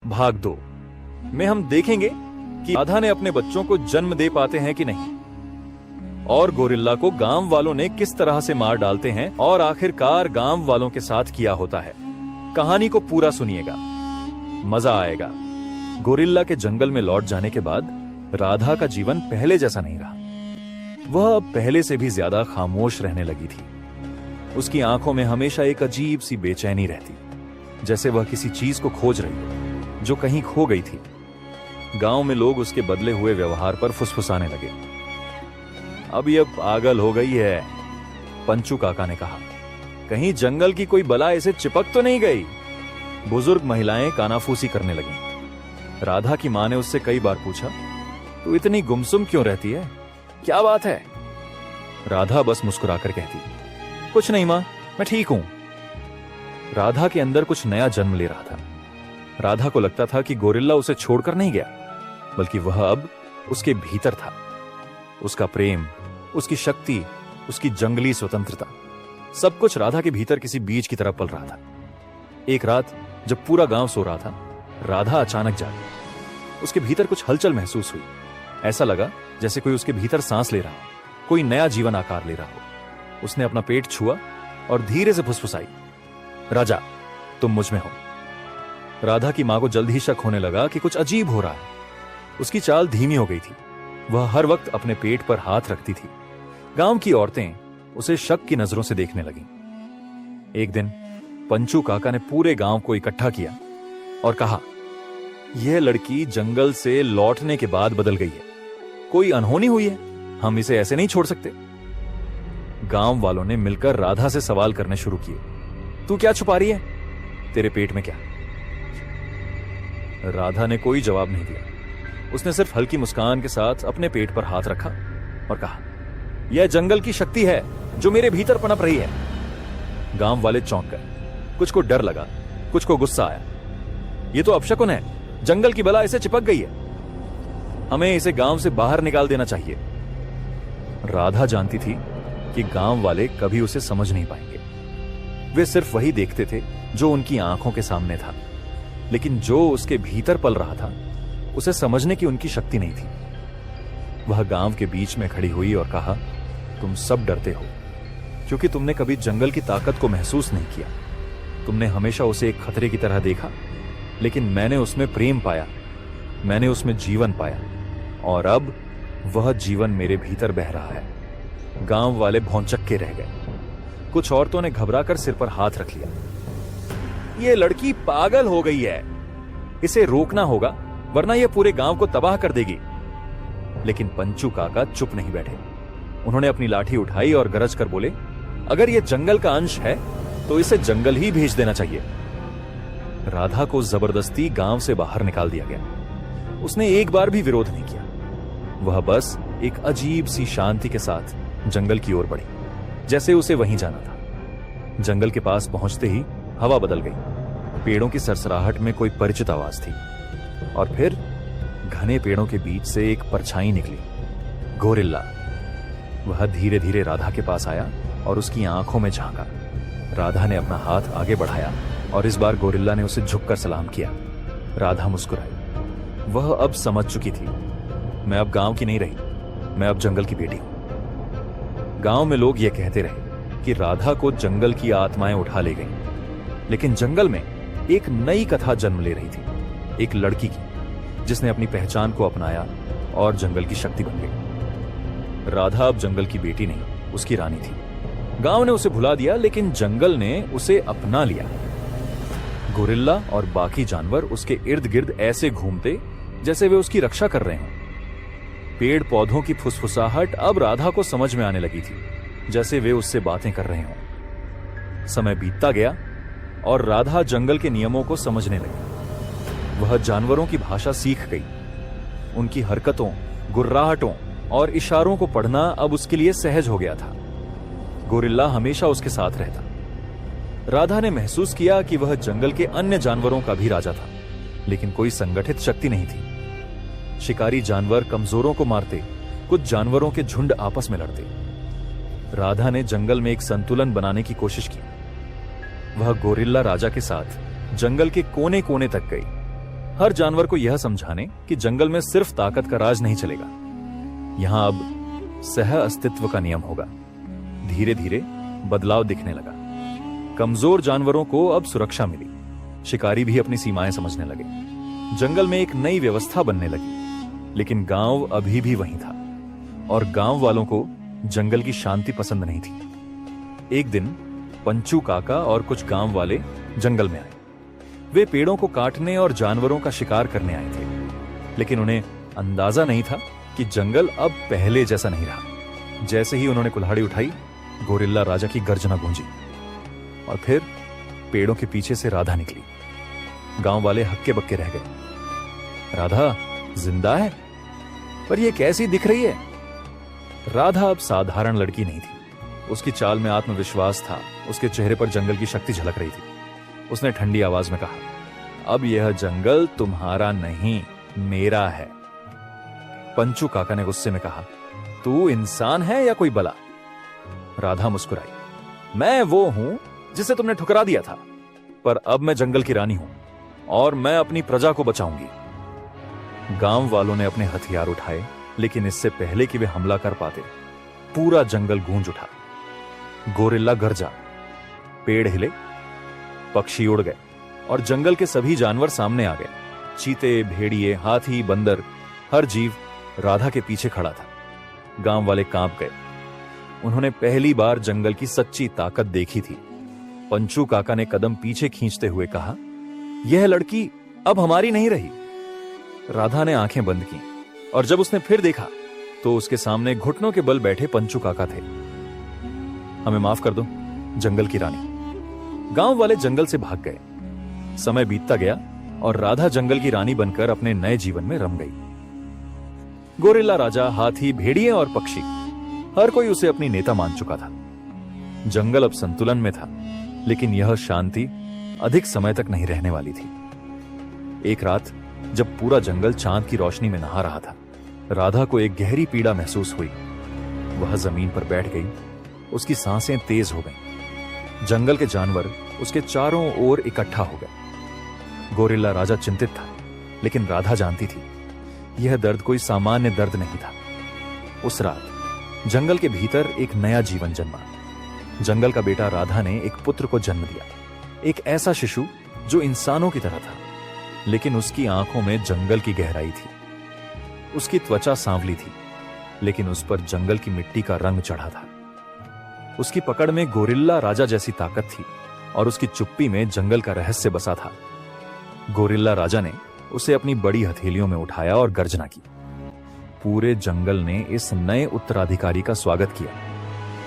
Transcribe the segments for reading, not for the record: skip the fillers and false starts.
भाग 2 में हम देखेंगे कि राधा ने अपने बच्चों को जन्म दे पाते हैं कि नहीं, और गोरिल्ला को गांव वालों ने किस तरह से मार डालते हैं, और आखिरकार गांव वालों के साथ क्या होता है। कहानी को पूरा सुनिएगा, मजा आएगा। गोरिल्ला के जंगल में लौट जाने के बाद राधा का जीवन पहले जैसा नहीं रहा। वह अब पहले से भी ज्यादा खामोश रहने लगी थी। उसकी आंखों में हमेशा एक अजीब सी बेचैनी रहती, जैसे वह किसी चीज को खोज रही हो जो कहीं खो गई थी। गांव में लोग उसके बदले हुए व्यवहार पर फुसफुसाने लगे। अब यह पागल हो गई है, पंचू काका ने कहा। कहीं जंगल की कोई बला इसे चिपक तो नहीं गई। बुजुर्ग महिलाएं कानाफूसी करने लगीं। राधा की मां ने उससे कई बार पूछा, तू इतनी गुमसुम क्यों रहती है, क्या बात है? राधा बस मुस्कुराकर कहती, कुछ नहीं मां, मैं ठीक हूं। राधा के अंदर कुछ नया जन्म ले रहा था। राधा को लगता था कि गोरिल्ला उसे छोड़कर नहीं गया, बल्कि वह अब उसके भीतर था। उसका प्रेम, उसकी शक्ति, उसकी जंगली स्वतंत्रता, सब कुछ राधा के भीतर किसी बीज की तरह पल रहा था। एक रात जब पूरा गांव सो रहा था, राधा अचानक जागी। उसके भीतर कुछ हलचल महसूस हुई। ऐसा लगा जैसे कोई उसके भीतर सांस ले रहा हो, कोई नया जीवन आकार ले रहा हो। उसने अपना पेट छुआ और धीरे से फुसफुसाई, राजा, तुम मुझ में हो। राधा की मां को जल्द ही शक होने लगा कि कुछ अजीब हो रहा है। उसकी चाल धीमी हो गई थी। वह हर वक्त अपने पेट पर हाथ रखती थी। गांव की औरतें उसे शक की नजरों से देखने लगीं। एक दिन पंचू काका ने पूरे गांव को इकट्ठा किया और कहा, यह लड़की जंगल से लौटने के बाद बदल गई है। कोई अनहोनी हुई है, हम इसे ऐसे नहीं छोड़ सकते। गांव वालों ने मिलकर राधा से सवाल करने शुरू किए, तू क्या छुपा रही है? तेरे पेट में क्या? राधा ने कोई जवाब नहीं दिया। उसने सिर्फ हल्की मुस्कान के साथ अपने पेट पर हाथ रखा और कहा, यह जंगल की शक्ति है जो मेरे भीतर पनप रही है। गांव वाले चौंक गए। कुछ को डर लगा, कुछ को गुस्सा आया। यह तो अपशकुन है, जंगल की बला इसे चिपक गई है, हमें इसे गांव से बाहर निकाल देना चाहिए। राधा जानती थी कि गांव वाले कभी उसे समझ नहीं पाएंगे। वे सिर्फ वही देखते थे जो उनकी आंखों के सामने था, लेकिन जो उसके भीतर पल रहा था उसे समझने की उनकी शक्ति नहीं थी। वह गांव के बीच में खड़ी हुई और कहा, तुम सब डरते हो क्योंकि तुमने कभी जंगल की ताकत को महसूस नहीं किया। तुमने हमेशा उसे एक खतरे की तरह देखा, लेकिन मैंने उसमें प्रेम पाया, मैंने उसमें जीवन पाया, और अब वह जीवन मेरे भीतर बह रहा है। गांव वाले भौंचक्के रह गए। कुछ औरतों ने घबराकर सिर पर हाथ रख लिया। यह लड़की पागल हो गई है, इसे रोकना होगा वरना यह पूरे गांव को तबाह कर देगी। लेकिन पंचू काका चुप नहीं बैठे। उन्होंने अपनी लाठी उठाई और गरज कर बोले, अगर यह जंगल का अंश है तो इसे जंगल ही भेज देना चाहिए। राधा को जबरदस्ती गांव से बाहर निकाल दिया गया। उसने एक बार भी विरोध नहीं किया। वह बस एक अजीब सी शांति के साथ जंगल की ओर बढ़ी, जैसे उसे वहीं जाना था। जंगल के पास पहुंचते ही हवा बदल गई। पेड़ों की सरसराहट में कोई परिचित आवाज थी, और फिर घने पेड़ों के बीच से एक परछाई निकली। गोरिल्ला। वह धीरे धीरे राधा के पास आया और उसकी आंखों में झांका। राधा ने अपना हाथ आगे बढ़ाया और इस बार गोरिल्ला ने उसे झुककर सलाम किया। राधा मुस्कुराई। वह अब समझ चुकी थी, मैं अब गांव की नहीं रही, मैं अब जंगल की बेटी हूं। गांव में लोग यह कहते रहे कि राधा को जंगल की आत्माएं उठा ले गईं, लेकिन जंगल में एक नई कथा जन्म ले रही थी, एक लड़की की जिसने अपनी पहचान को अपनाया और जंगल की शक्ति बन गई। राधा अब जंगल की बेटी नहीं, उसकी रानी थी। गांव ने उसे भुला दिया, लेकिन जंगल ने उसे अपना लिया। गोरिल्ला और बाकी जानवर उसके इर्द गिर्द ऐसे घूमते जैसे वे उसकी रक्षा कर रहे हों। पेड़ पौधों की फुसफुसाहट अब राधा को समझ में आने लगी थी, जैसे वे उससे बातें कर रहे हों। समय बीतता गया और राधा जंगल के नियमों को समझने लगी। वह जानवरों की भाषा सीख गई। उनकी हरकतों, गुर्राहटों और इशारों को पढ़ना अब उसके लिए सहज हो गया था। गोरिल्ला हमेशा उसके साथ रहता। राधा ने महसूस किया कि वह जंगल के अन्य जानवरों का भी राजा था, लेकिन कोई संगठित शक्ति नहीं थी। शिकारी जानवर कमजोरों को मारते, कुछ जानवरों के झुंड आपस में लड़ते। राधा ने जंगल में एक संतुलन बनाने की कोशिश की। वह गोरिल्ला राजा के साथ जंगल के कोने कोने तक गई। हर जानवर को यह समझाने कि जंगल में सिर्फ ताकत का राज नहीं चलेगा, यहां अब सह अस्तित्व का नियम होगा। धीरे धीरे बदलाव दिखने लगा। कमजोर जानवरों को अब सुरक्षा मिली, शिकारी भी अपनी सीमाएं समझने लगे। जंगल में एक नई व्यवस्था बनने लगी, लेकिन गांव अभी भी वहीं था और गांव वालों को जंगल की शांति पसंद नहीं थी। एक दिन पंचू काका और कुछ गांव वाले जंगल में आए। वे पेड़ों को काटने और जानवरों का शिकार करने आए थे, लेकिन उन्हें अंदाजा नहीं था कि जंगल अब पहले जैसा नहीं रहा। जैसे ही उन्होंने कुल्हाड़ी उठाई, गोरिल्ला राजा की गर्जना गूंजी और फिर पेड़ों के पीछे से राधा निकली। गांव वाले हक्के बक्के रह गए। राधा जिंदा है, पर यह कैसी दिख रही है? राधा अब साधारण लड़की नहीं थी। उसकी चाल में आत्मविश्वास था, उसके चेहरे पर जंगल की शक्ति झलक रही थी। उसने ठंडी आवाज में कहा, अब यह जंगल तुम्हारा नहीं, मेरा है। पंचू काका ने गुस्से में कहा, तू इंसान है या कोई बला? राधा मुस्कुराई, मैं वो हूं जिसे तुमने ठुकरा दिया था, पर अब मैं जंगल की रानी हूं और मैं अपनी प्रजा को बचाऊंगी। गांव वालों ने अपने हथियार उठाए, लेकिन इससे पहले कि वे हमला कर पाते, पूरा जंगल गूंज उठा। गोरिल्ला गरजा, पेड़ हिले, पक्षी उड़ गए और जंगल के सभी जानवर सामने आ गए। चीते, भेड़िए, हाथी, बंदर, हर जीव राधा के पीछे खड़ा था। गांव वाले कांप गए। उन्होंने पहली बार जंगल की सच्ची ताकत देखी थी। पंचू काका ने कदम पीछे खींचते हुए कहा, यह लड़की अब हमारी नहीं रही। राधा ने आंखें बंद की और जब उसने फिर देखा तो उसके सामने घुटनों के बल बैठे पंचू काका थे। हमें माफ कर दो, जंगल की रानी। गांव वाले जंगल से भाग गए। समय बीतता गया और राधा जंगल की रानी बनकर अपने नए जीवन में रम गई। गोरिल्ला राजा, हाथी, भेड़िए और पक्षी, हर कोई उसे अपनी नेता मान चुका था। जंगल अब संतुलन में था, लेकिन यह शांति अधिक समय तक नहीं रहने वाली थी। एक रात जब पूरा जंगल चांद की रोशनी में नहा रहा था, राधा को एक गहरी पीड़ा महसूस हुई। वह जमीन पर बैठ गई, उसकी सांसें तेज हो गईं। जंगल के जानवर उसके चारों ओर इकट्ठा हो गए। गोरिल्ला राजा चिंतित था, लेकिन राधा जानती थी यह दर्द कोई सामान्य दर्द नहीं था। उस रात जंगल के भीतर एक नया जीवन जन्मा। जंगल का बेटा राधा ने एक पुत्र को जन्म दिया, एक ऐसा शिशु जो इंसानों की तरह था, लेकिन उसकी आंखों में जंगल की गहराई थी। उसकी त्वचा सांवली थी, लेकिन उस पर जंगल की मिट्टी का रंग चढ़ा था। उसकी पकड़ में गोरिल्ला राजा जैसी ताकत थी और उसकी चुप्पी में जंगल का रहस्य बसा था। गोरिल्ला राजा ने उसे अपनी बड़ी हथेलियों में उठाया और गर्जना की। पूरे जंगल ने इस नए उत्तराधिकारी का स्वागत किया।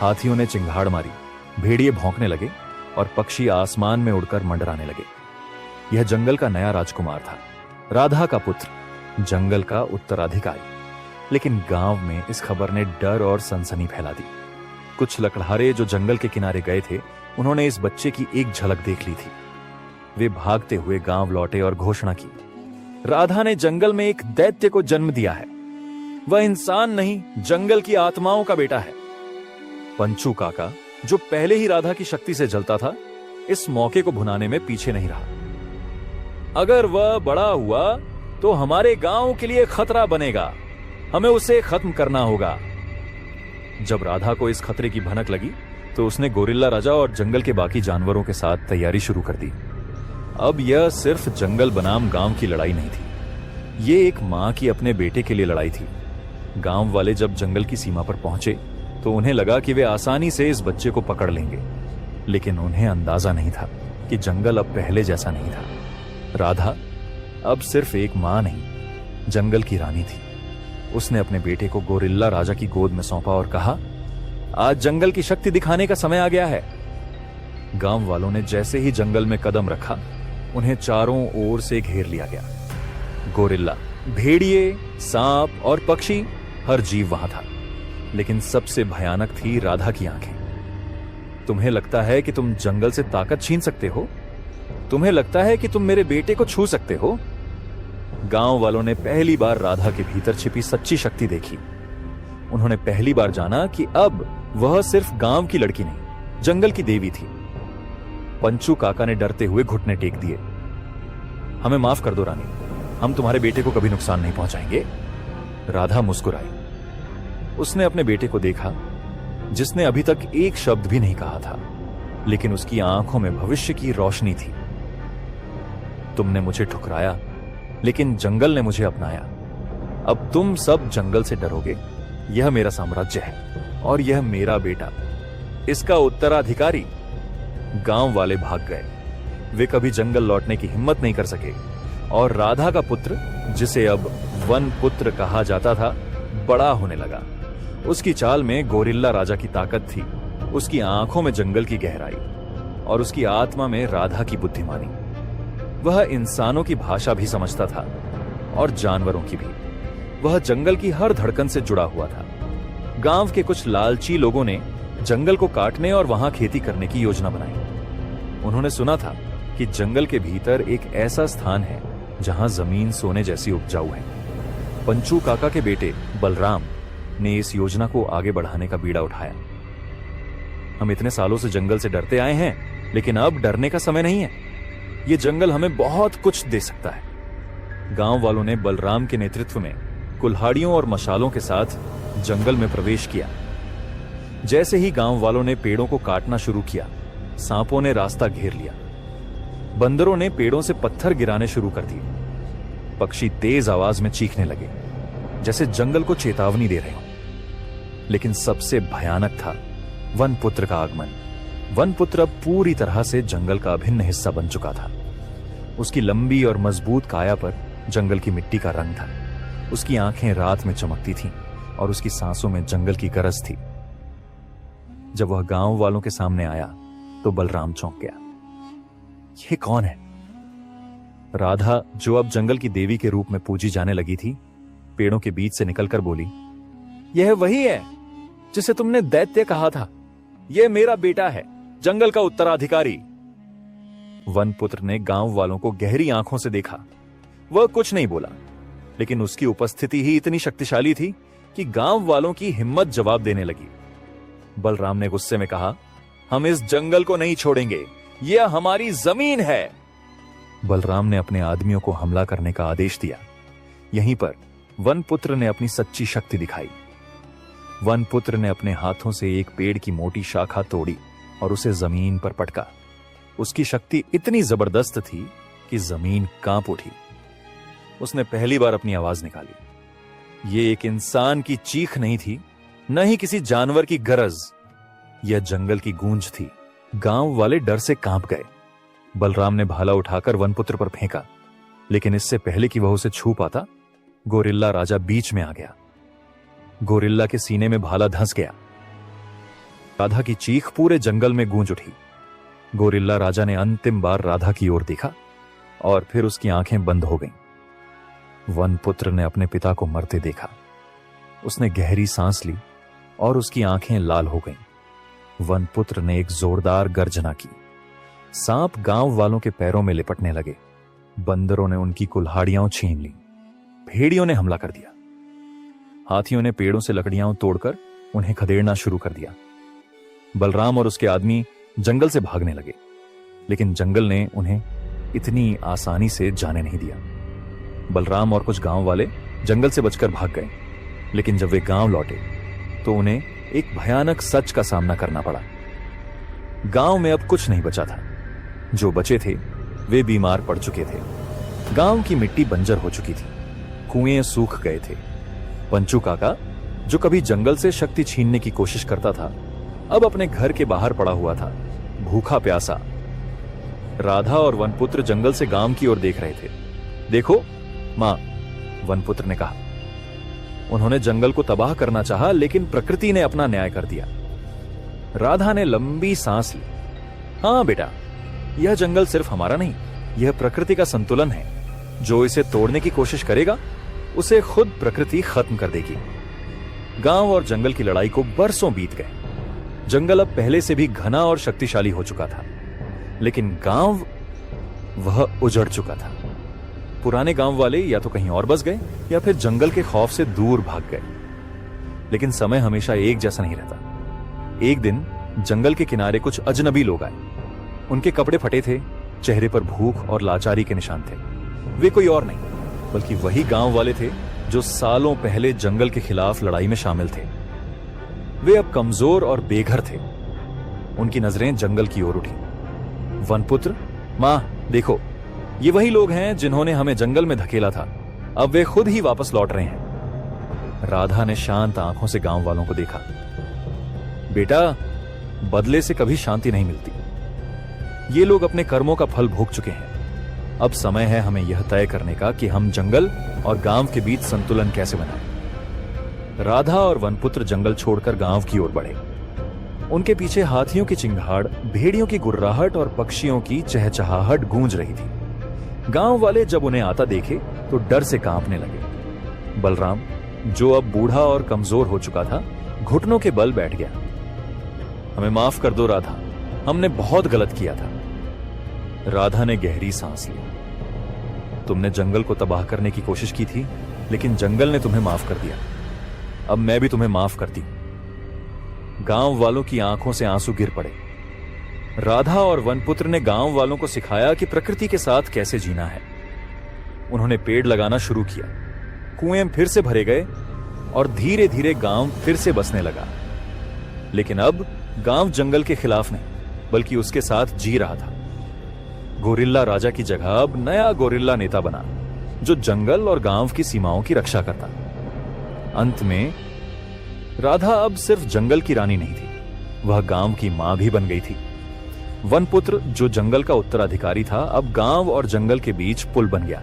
हाथियों ने चिंगाड़ मारी, भेड़िए भौंकने लगे और पक्षी आसमान में उड़कर मंडराने लगे। यह जंगल का नया राजकुमार था, राधा का पुत्र, जंगल का उत्तराधिकारी। लेकिन गांव में इस खबर ने डर और सनसनी फैला दी। कुछ लकड़हारे जो जंगल के किनारे गए थे, उन्होंने इस बच्चे की एक झलक देख ली थी। वे भागते हुए गांव लौटे और घोषणा की, राधा ने जंगल में एक दैत्य को जन्म दिया है। वह इंसान नहीं, जंगल की आत्माओं का बेटा है। पंचू काका, जो पहले ही राधा की शक्ति से जलता था, इस मौके को भुनाने में पीछे नहीं रहा। अगर वह बड़ा हुआ तो हमारे गांव के लिए खतरा बनेगा, हमें उसे खत्म करना होगा। जब राधा को इस खतरे की भनक लगी तो उसने गोरिल्ला राजा और जंगल के बाकी जानवरों के साथ तैयारी शुरू कर दी। अब यह सिर्फ जंगल बनाम गांव की लड़ाई नहीं थी, ये एक मां की अपने बेटे के लिए लड़ाई थी। गांव वाले जब जंगल की सीमा पर पहुंचे तो उन्हें लगा कि वे आसानी से इस बच्चे को पकड़ लेंगे, लेकिन उन्हें अंदाजा नहीं था कि जंगल अब पहले जैसा नहीं था। राधा अब सिर्फ एक मां नहीं, जंगल की रानी थी। उसने अपने बेटे को गोरिल्ला राजा की गोद में सौंपा और कहा, आज जंगल की शक्ति दिखाने का समय आ गया है। गांव वालों ने जैसे ही जंगल में कदम रखा, उन्हें चारों ओर से घेर लिया गया। गोरिल्ला, भेड़िए, सांप और पक्षी, हर जीव वहां था, लेकिन सबसे भयानक थी राधा की आंखें। तुम्हें लगता है कि तुम जंगल से ताकत छीन सकते हो? तुम्हें लगता है कि तुम मेरे बेटे को छू सकते हो? गांव वालों ने पहली बार राधा के भीतर छिपी सच्ची शक्ति देखी। उन्होंने पहली बार जाना कि अब वह सिर्फ गांव की लड़की नहीं, जंगल की देवी थी। पंचू काका ने डरते हुए घुटने टेक दिए। हमें माफ कर दो रानी, हम तुम्हारे बेटे को कभी नुकसान नहीं पहुंचाएंगे। राधा मुस्कुराई। उसने अपने बेटे को देखा, जिसने अभी तक एक शब्द भी नहीं कहा था, लेकिन उसकी आंखों में भविष्य की रोशनी थी। तुमने मुझे ठुकराया, लेकिन जंगल ने मुझे अपनाया। अब तुम सब जंगल से डरोगे। यह मेरा साम्राज्य है और यह मेरा बेटा, इसका उत्तराधिकारी। गांव वाले भाग गए। वे कभी जंगल लौटने की हिम्मत नहीं कर सके और राधा का पुत्र, जिसे अब वन पुत्र कहा जाता था, बड़ा होने लगा। उसकी चाल में गोरिल्ला राजा की ताकत थी, उसकी आंखों में जंगल की गहराई और उसकी आत्मा में राधा की बुद्धिमानी। वह इंसानों की भाषा भी समझता था और जानवरों की भी। वह जंगल की हर धड़कन से जुड़ा हुआ था। गांव के कुछ लालची लोगों ने जंगल को काटने और वहां खेती करने की योजना बनाई। उन्होंने सुना था कि जंगल के भीतर एक ऐसा स्थान है जहां जमीन सोने जैसी उपजाऊ है। पंचू काका के बेटे बलराम ने इस योजना को आगे बढ़ाने का बीड़ा उठाया। हम इतने सालों से जंगल से डरते आए हैं, लेकिन अब डरने का समय नहीं है। यह जंगल हमें बहुत कुछ दे सकता है। गांव वालों ने बलराम के नेतृत्व में कुल्हाड़ियों और मशालों के साथ जंगल में प्रवेश किया। जैसे ही गांव वालों ने पेड़ों को काटना शुरू किया, सांपों ने रास्ता घेर लिया। बंदरों ने पेड़ों से पत्थर गिराने शुरू कर दिए। पक्षी तेज आवाज में चीखने लगे, जैसे जंगल को चेतावनी दे रहे हो। लेकिन सबसे भयानक था वनपुत्र का आगमन। वनपुत्र अब पूरी तरह से जंगल का अभिन्न हिस्सा बन चुका था। उसकी लंबी और मजबूत काया पर जंगल की मिट्टी का रंग था। उसकी आंखें रात में चमकती थीं और उसकी सांसों में जंगल की गरज थी। जब वह गांव वालों के सामने आया तो बलराम चौंक गया। यह कौन है? राधा, जो अब जंगल की देवी के रूप में पूजी जाने लगी थी, पेड़ों के बीच से निकलकर बोली, यह वही है जिसे तुमने दैत्य कहा था। यह मेरा बेटा है, जंगल का उत्तराधिकारी। वनपुत्र ने गांव वालों को गहरी आंखों से देखा। वह कुछ नहीं बोला, लेकिन उसकी उपस्थिति ही इतनी शक्तिशाली थी कि गांव वालों की हिम्मत जवाब देने लगी। बलराम ने गुस्से में कहा, हम इस जंगल को नहीं छोड़ेंगे, यह हमारी जमीन है। बलराम ने अपने आदमियों को हमला करने का आदेश दिया। यहीं पर वनपुत्र ने अपनी सच्ची शक्ति दिखाई। वनपुत्र ने अपने हाथों से एक पेड़ की मोटी शाखा तोड़ी और उसे जमीन पर पटका। उसकी शक्ति इतनी जबरदस्त थी कि जमीन कांप उठी। उसने पहली बार अपनी आवाज निकाली। यह एक इंसान की चीख नहीं थी, न ही किसी जानवर की गरज। यह जंगल की गूंज थी। गांव वाले डर से कांप गए। बलराम ने भाला उठाकर वनपुत्र पर फेंका, लेकिन इससे पहले कि वह उसे छू पाता, गोरिल्ला राजा बीच में आ गया। गोरिल्ला के सीने में भाला धंस गया। राधा की चीख पूरे जंगल में गूंज उठी। गोरिल्ला राजा ने अंतिम बार राधा की ओर देखा और फिर उसकी आंखें बंद हो गईं। वनपुत्र ने अपने पिता को मरते देखा। उसने गहरी सांस ली और उसकी आंखें लाल हो गईं। वनपुत्र ने एक जोरदार गर्जना की। सांप गांव वालों के पैरों में लिपटने लगे। बंदरों ने उनकी कुल्हाड़ियां छीन ली। भेड़ियों ने हमला कर दिया। हाथियों ने पेड़ों से लकड़ियां तोड़कर उन्हें खदेड़ना शुरू कर दिया। बलराम और उसके आदमी जंगल से भागने लगे, लेकिन जंगल ने उन्हें इतनी आसानी से जाने नहीं दिया। बलराम और कुछ गांव वाले जंगल से बचकर भाग गए, लेकिन जब वे गांव लौटे तो उन्हें एक भयानक सच का सामना करना पड़ा। गांव में अब कुछ नहीं बचा था। जो बचे थे वे बीमार पड़ चुके थे। गांव की मिट्टी बंजर हो चुकी थी। कुएं सूख गए थे। पंचू काका, जो कभी जंगल से शक्ति छीनने की कोशिश करता था, अब अपने घर के बाहर पड़ा हुआ था, भूखा प्यासा। राधा और वनपुत्र जंगल से गांव की ओर देख रहे थे। देखो मां, वनपुत्र ने कहा। उन्होंने जंगल को तबाह करना चाहा, लेकिन प्रकृति ने अपना न्याय कर दिया। राधा ने लंबी सांस ली। हां बेटा, यह जंगल सिर्फ हमारा नहीं, यह प्रकृति का संतुलन है। जो इसे तोड़ने की कोशिश करेगा, उसे खुद प्रकृति खत्म कर देगी। गांव और जंगल की लड़ाई को बरसों बीत गए। जंगल अब पहले से भी घना और शक्तिशाली हो चुका था, लेकिन गांव वह उजड़ चुका था। पुराने गांव वाले या तो कहीं और बस गए या फिर जंगल के खौफ से दूर भाग गए। लेकिन समय हमेशा एक जैसा नहीं रहता। एक दिन जंगल के किनारे कुछ अजनबी लोग आए। उनके कपड़े फटे थे, चेहरे पर भूख और लाचारी के निशान थे। वे कोई और नहीं, बल्कि वही गांव वाले थे जो सालों पहले जंगल के खिलाफ लड़ाई में शामिल थे। वे अब कमजोर और बेघर थे। उनकी नजरें जंगल की ओर उठी। वनपुत्र, मां देखो, ये वही लोग हैं जिन्होंने हमें जंगल में धकेला था। अब वे खुद ही वापस लौट रहे हैं। राधा ने शांत आंखों से गांव वालों को देखा। बेटा, बदले से कभी शांति नहीं मिलती। ये लोग अपने कर्मों का फल भोग चुके हैं। अब समय है हमें यह तय करने का कि हम जंगल और गांव के बीच संतुलन कैसे बनाएं। राधा और वनपुत्र जंगल छोड़कर गांव की ओर बढ़े। उनके पीछे हाथियों की चिंगाड़, भेड़ियों की गुर्राहट और पक्षियों की चहचहाहट गूंज रही थी। गांव वाले जब उन्हें आता देखे तो डर से कांपने लगे। बलराम, जो अब बूढ़ा और कमजोर हो चुका था, घुटनों के बल बैठ गया। हमें माफ कर दो राधा, हमने बहुत गलत किया था। राधा ने गहरी सांस ली। तुमने जंगल को तबाह करने की कोशिश की थी, लेकिन जंगल ने तुम्हें माफ कर दिया। अब मैं भी तुम्हें माफ करती हूं। गांव वालों की आंखों से आंसू गिर पड़े। राधा और वनपुत्र ने गांव वालों को सिखाया कि प्रकृति के साथ कैसे जीना है। उन्होंने पेड़ लगाना शुरू किया। कुएं फिर से भरे गए और धीरे धीरे गांव फिर से बसने लगा। लेकिन अब गांव जंगल के खिलाफ नहीं, बल्कि उसके साथ जी रहा था। गोरिल्ला राजा की जगह अब नया गोरिल्ला नेता बना, जो जंगल और गांव की सीमाओं की रक्षा करता। अंत में राधा अब सिर्फ जंगल की रानी नहीं थी, वह गांव की मां भी बन गई थी। वनपुत्र, जो जंगल का उत्तराधिकारी था, अब गांव और जंगल के बीच पुल बन गया।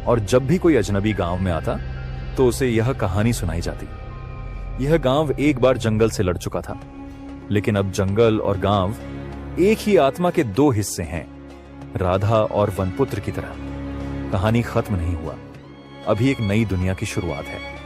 और जब भी कोई अजनबी गांव में आता तो उसे यह कहानी सुनाई जाती। यह गांव एक बार जंगल से लड़ चुका था, लेकिन अब जंगल और गांव एक ही आत्मा के दो हिस्से हैं। राधा और वनपुत्र की तरह कहानी खत्म नहीं हुआ। अभी एक नई दुनिया की शुरुआत है।